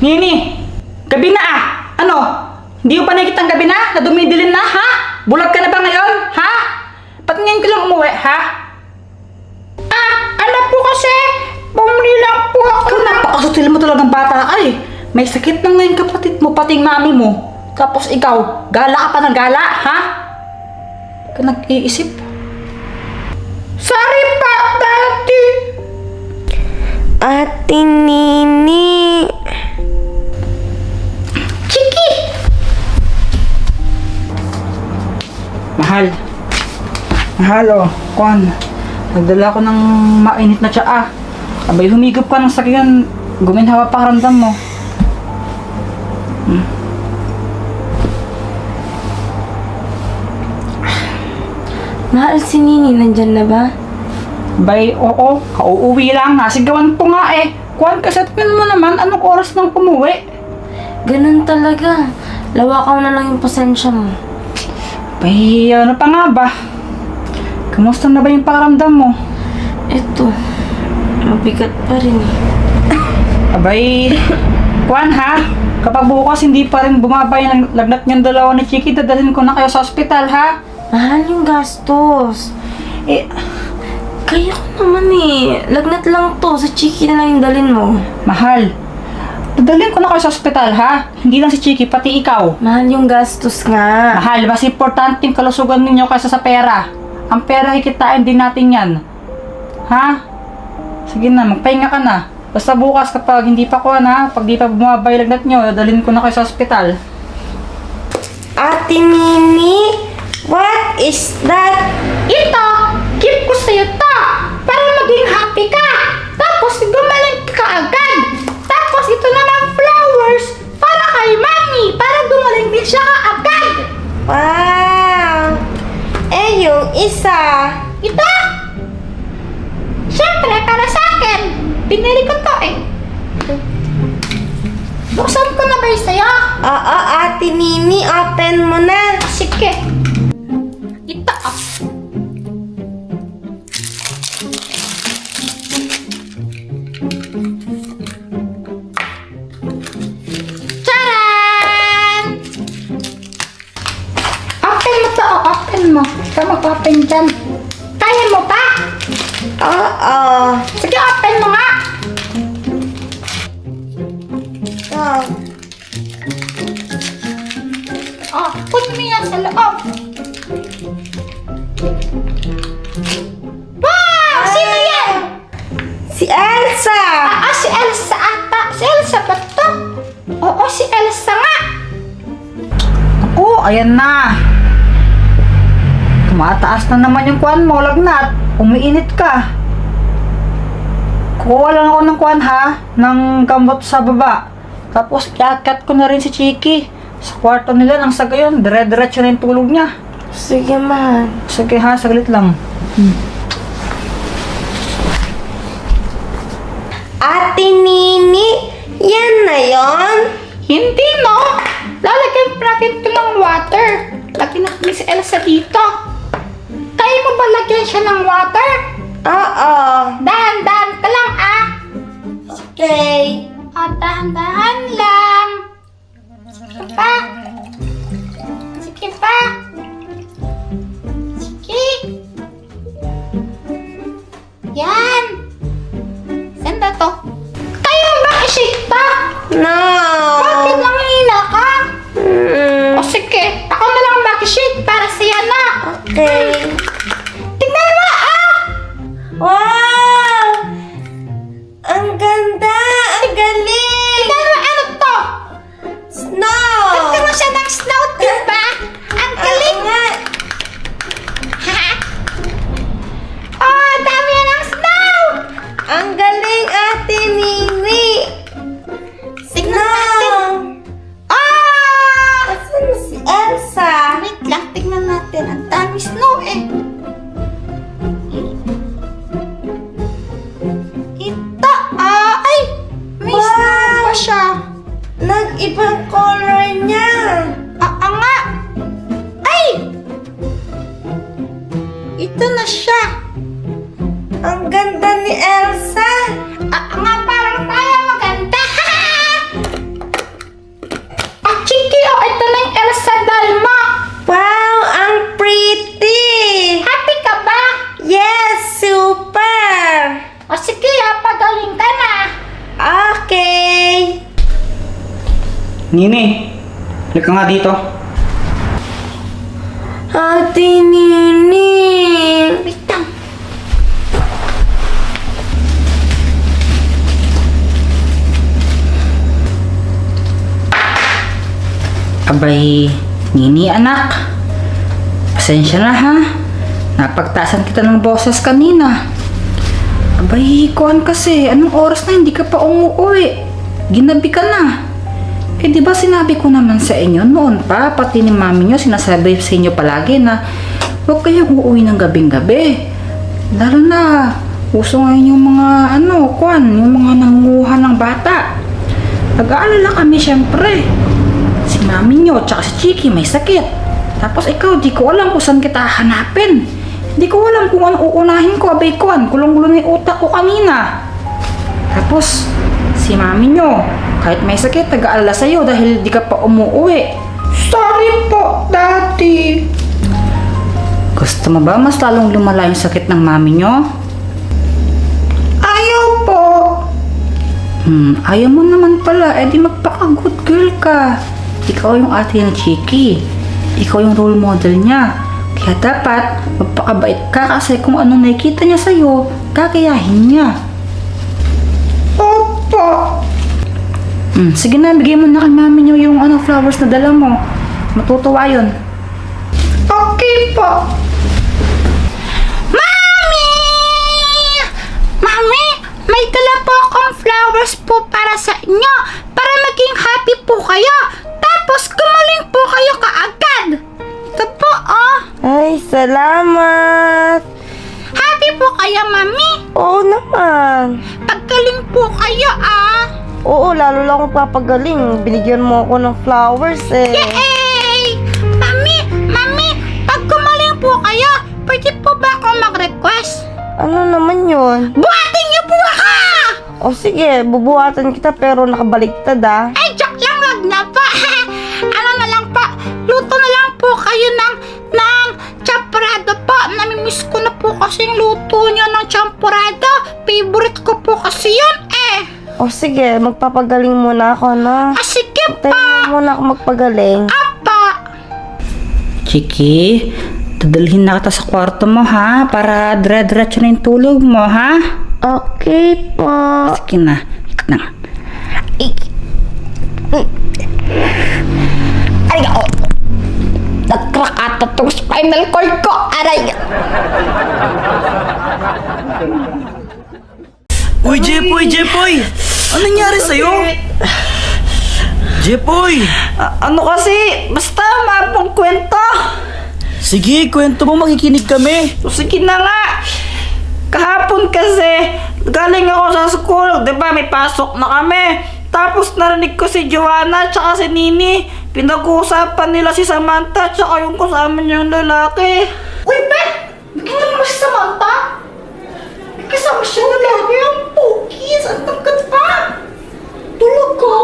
Nini, gabi na ah. Ano? Hindi mo pa nakikita ang gabi na? Na dumidilin na, ha? Bulag ka na ba ngayon, ha? Ba't ngayon ka lang umuwi, ha? Ano po kasi? Bumili lang po ako na... Napakasutil mo talagang bata ka eh. May sakit na ngayon kapatid mo, pati mami mo. Tapos ikaw, gala ka pa ng gala, ha? Ka nag-iisip. Sorry pa, Daddy. Ate Nini. Chiki! Mahal. Mahal, oh. Kwan. Nagdala ko ng mainit na tsaa. Abay, humigop ka ng sakyan. Guminhawa pa karamdam mo. Mahal, si Nini, nandyan na ba? Bay, oo. Kauuwi lang. Nasigawan ko nga eh. Kwan, kasatin mo naman. Anong oras nang umuwi? Ganun talaga. Lawakaw na lang yung pasensya mo. Bay, ano pa nga ba? Kamusta na ba yung pakiramdam mo? Eto, mabigat pa rin eh. Abay, Kwan ha? Kapag bukas hindi pa rin bumaba yung lagnat niyang dalawa ni Chiki, dadalhin ko na kayo sa ospital ha? Mahal yung gastos. Eh, Kaya ko naman eh. Lagnat lang to. Sa Chiki na lang yung dalhin mo. mahal. Dadalhin ko na kayo sa ospital ha? Hindi lang si Chiki, pati ikaw. Mahal yung gastos nga. Mahal, mas importante yung kalusugan ninyo kaysa sa pera. Ang pera kikitain din natin yan. Ha? Sige na, magpahinga ka na. Basta bukas kapag hindi pa kuha na, pag di pa bumaba yung lagnat nyo, dadalhin ko na kayo sa ospital. Ate Nini, what is that? Ito, gift ko sa'yo to, para maging happy ka. Tapos gumaling ka agad. Tapos ito naman flowers, para kay mami, para gumaling din siya agad. Wow! Eh, yung isa. Ito, syempre para sa akin. Pinili ko to eh. Buksan ko na ba yung sa'yo? Oo, Ate Nini, open mo na. Sige. Ito ah. Charan! Open mo to, open mo. Ikaw mag-open dyan. Kaya mo pa? Oo. Sige, open mo nga. Oh. Oh, put mo yan sa loob. Wow! Sino yan? Si Elsa! Si Elsa ata. Si Elsa ba to? Oo, si Elsa nga. Ako, ayan na. Tumataas na naman yung kuwan mo, lagnat. Umiinit ka. Kuha lang ako ng kuwan ha, ng gamot sa baba. Tapos, iakat ko na rin si Chiki. Sa kwarto nila, nang sa gayon, dire-diretso na yung tulog niya. Sige, mahal. Sige ha, saglit lang. Ate Nini, yan na yon? Hindi no! Lalagyan pa natin ito ng water. Lagyan natin si Elsa dito. Kaya mo ba lagyan siya ng water? Oo. Dahan-dahan ka lang ah. Okay. Dahan-dahan lang. Sige pa. Sige pa. Sige. Yan. Saan ba to? Kaya ba i-shake pa? No. Bakit nangihina ka? Mm, O sige, ako na lang mag-shake para siya na. okay. Tignan mo ah! Wow! Ang ganda! Ang galing! Tignan mo ano to? Snow! Tignan mo siya ng snow, diba? Ang galing! Oo nga. Ha? Oh, dami yan ng snow! Ang galing, Ate Nini! Tignan natin. Snow! Oh! Asan na si Elsa? Wait lang, tignan natin. Ang dami snow eh. Ito, ay! May snow pa siya. Nag-ibang color niya. Nga! Ay! Ito na siya. Ang ganda ni Elsa. Nga, parang tayo maganda. Nini, halika nga dito. Ate Nini! Wait lang. Abay, Nini anak. Pasensya na ha. Napagtasan kita ng boses kanina. Abay, kuhan kasi. Anong oras na hindi ka pa umuwi? Ginabi ka na. Eh di ba sinabi ko naman sa inyo noon pa, pati ni mami nyo sinasabi sa inyo palagi na huwag kayong uuwi ng gabing-gabi. Lalo na, uso ngayon yung mga yung mga nanguha ng bata. Nag-aalala kami syempre. Si mami nyo tsaka si Chiki may sakit. Tapos ikaw, di ko alam kung saan kita hanapin. Hindi ko alam kung ano uunahin ko, abay kuhan. Kulong-gulo na yung utak ko kanina. Tapos, si mami nyo, kahit may sakit, nag-aalala sa'yo dahil di ka pa umuwi. Sorry po, Daddy. Gusto mo ba mas lalong lumala yung sakit ng mami nyo? Ayaw po. Ayaw mo naman pala. Eh di magpaka-good girl ka. Ikaw yung ate ng Chiki. Ikaw yung role model niya. Kaya dapat magpakabait ka kasi kung anong nakikita niya sa'yo, kakayahin niya. Opo. Sige na, bigay mo na kay mami niyo yung flowers na dala mo. Matutuwa yun. Okay po. Mami! Mami, may dala po akong flowers po para sa inyo. Para maging happy po kayo. Tapos gumaling po kayo kaagad. Ito po, oh. Ay, salamat! Happy po kayo, Mami. Oo naman. Paggaling po kayo, ah. Oo, lalo lang akong papagaling. Binigyan mo ako ng flowers eh. Yay! Mami, pag gumaling po kayo, pwede po ba ako mag-request? Ano naman yun? Buhatin niyo po ako! O sige, bubuhatan kita pero nakabaliktad ah. Ay, joke lang, wag na po. Ano na lang po, luto na lang po kayo ng champurado po. Namimiss ko na po kasi yung luto niyo ng champurado. Favorite ko po kasi yun eh. O sige, magpapagaling muna ako no. Ah, sige Tayo pa. muna ako magpagaling. Apa. Chiki, dadalhin na kita sa kwarto mo ha, para dire-diretso na yung tulog mo ha. Okay po. Sige na, ikot na. Ay, ako. Nag-crack ata tong spinal cord ko. Aray. Uy, Jepoy! Ano nangyari sa'yo? Jepoy! Ano kasi, basta mapong kwento. Sige, kwento mo, makikinig kami. So, sige na nga. Kahapon kasi, galing ako sa school, di ba may pasok na kami. Tapos narinig ko si Joanna tsaka si Nini. Pinag-uusapan nila si Samantha tsaka yung kasama niyang lalaki. Uy, Ben! Bigyan mo si Samantha? May kasama siyang lalaki ang pokis. Ang tangkat pa. Talaga?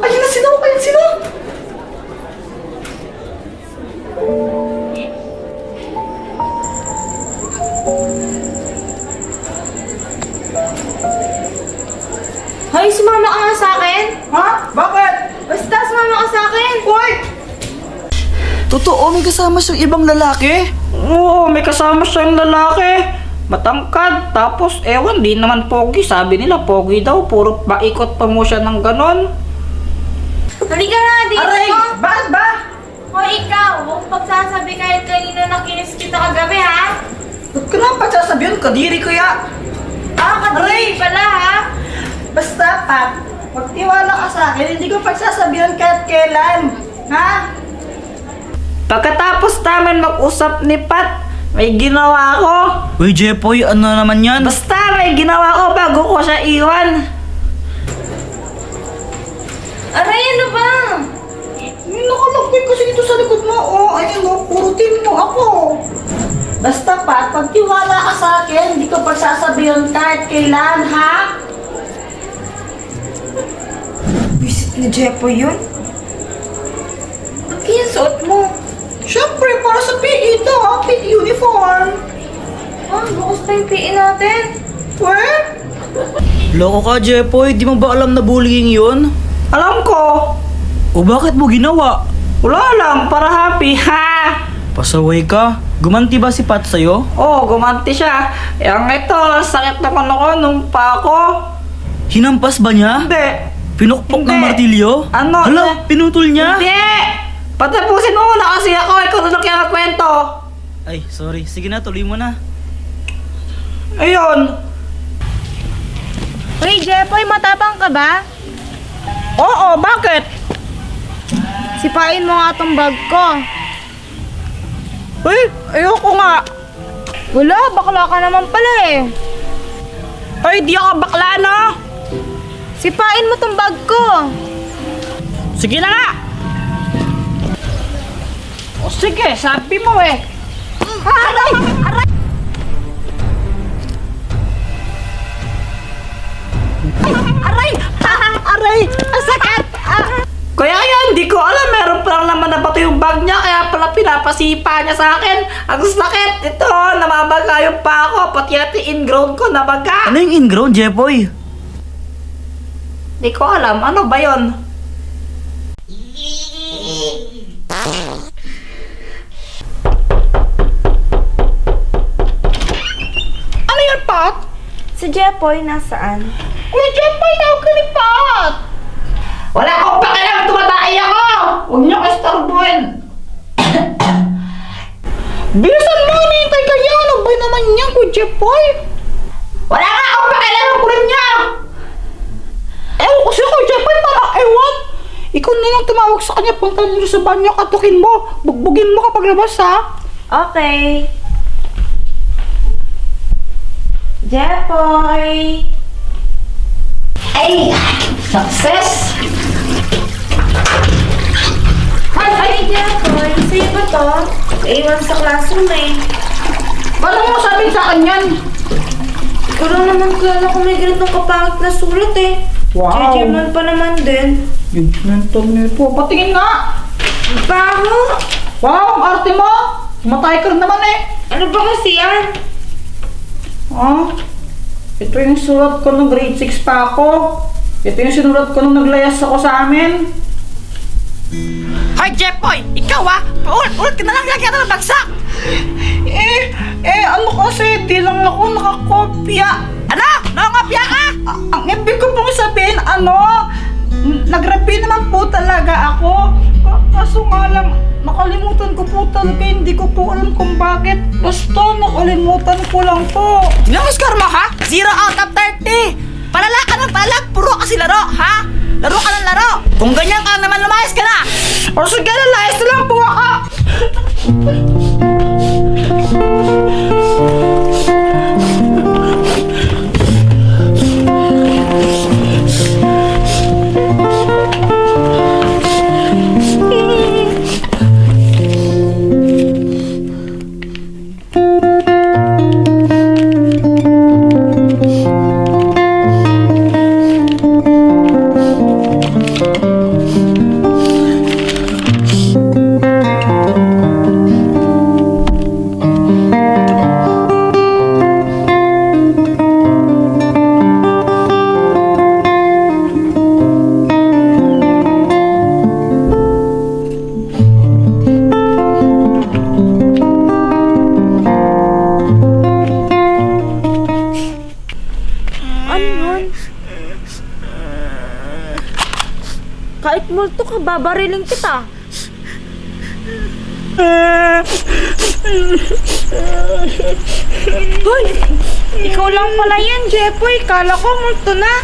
Ayun na sila, ayun sila. Hoy, sumama ka nga sa akin. Ha? Bakit? Basta sumama ka sa akin. Uy! Totoo, may kasama siyang ibang lalaki. Oo, may kasama siyang lalaki. Matangkad. Tapos, ewan, di naman pogi. Sabi nila, pogi daw. Puro paikot pa mo siya ng ganon. Halika nga dito. Bakit ba? Hoy, ikaw. Huwag pagsasabi kahit kanina nakinis kita kagabi, ha? Ba't ka naman pagsasabihan? Kadiri ko ya. Kadiri pala, ha? Basta, Pat, magtiwala ka sa akin. Hindi ko pagsasabihan kahit kailan. Ha? Pagkatapos namin mag-usap ni Pat, may ginawa ko. Uy, Jepoy, ano naman yan? Basta may ginawa ko bago ko siya iwan. Aray, ano ba? Nakalagay kasi dito sa likod mo. Oh, ayun oh, puro team mo ako. Basta Pat, pagtiwala ka sa akin, hindi ko pagsasabihan kahit kailan, ha? Visit ni Jepo yun? Ba't kaya suot mo? Siyempre, para sa PE ito, ha? PE uniform. Bukas pa yung PE natin. Well, Loko ka, Jepoy. Di mo ba alam na bullying yun? alam ko. O bakit mo ginawa? Wala lang, para happy, ha? Pasaway ka? Gumanti ba si Pat sa'yo? Oo, gumanti siya. Eh, ang ito, sakit na ko nung pa ako. Hinampas ba niya? Hindi. Pinukpok ng Hindi. martilyo? Ano? Hala, pinutol niya? Hindi! Patapusin mo muna kasi ako, ikaw na kaya nagkwento. Ay, sorry. Sige na, tuloy mo na. Ayun. Uy, Jepoy, matapang ka ba? Oo, bakit? Sipain mo nga tong bag ko. Uy, ayoko nga. Wala, bakla ka naman pala eh. Ay, di ako bakla, no? Sipain mo tong bag ko. Sige na nga. O sige, sabi mo eh. Aray! Aray! Aray! Aray! Ang sakit! Kaya yan, hindi ko alam. Meron pa lang naman na bato yung bag niya. Kaya pala pinapasipa niya sa akin. Ang sakit! Ito, namabaga yung pa ako. Pati yata ingrown ko nabaga. Ano yung ingrown, Jepoy? Hindi ko alam. Ano ba yon? Ano yan, Pat? Si Jepoy, nasaan? Kuya Jepoy, tawag ka ni Pat! Wala akong pakialam, tumatay ako! Huwag niyo kasi tarbuin! Bilisan mo, hinihintay ka niya! Ano ba naman niya, Kuya Jepoy? Wala nga akong pakialam ko rin niya! Ewan ko siya, Kuya Jepoy, parang ewan! Ikaw na lang tumawag sa kanya, punta niyo sa banyo, katukin mo! Bugbugin mo kapag labas, ha? Okay. Jepoy! Ay! Success! Ay, Jepoy, sa'yo ba to? Iwan sa classroom eh. Paano mo sabihin sa akin yan? Ikaw lang naman kilala kung may ganitong kapangit na sulat eh. Wow. Judgment pa naman din. Judgmental nito. Patingin nga! Baho! Wow, ang arte mo! Matay ka rin naman eh! Ano ba kasi yan? Ah, ito yung sulat ko nung grade 6 pa ako. Ito yung sinulat ko nung naglayas ako sa amin. Hoy, Jepoy! Ikaw ah! Ulit ka na lang lagyan ng bagsak! Ano kasi, di lang ako nakakopya. Ano? Nakakopya ka? Ang ibig ko pong sabihin, nagrapi naman po talaga ako. Kaso nga lang, nakalimutan ko po talaga, hindi ko po alam kung bakit. Basta nakalimutan ko lang po. Namuskar mo ha? 0 out of 30! Palala ka ng palag, puro kasi laro, ha? Laro ka ng laro! Kung ganyan ka naman, lumayas ka na! O sige, lalayas na lang po ako! Kahit multo ka, babariling kita. Hoy! Ikaw lang pala yan, Jepoy. Kala ko multo na.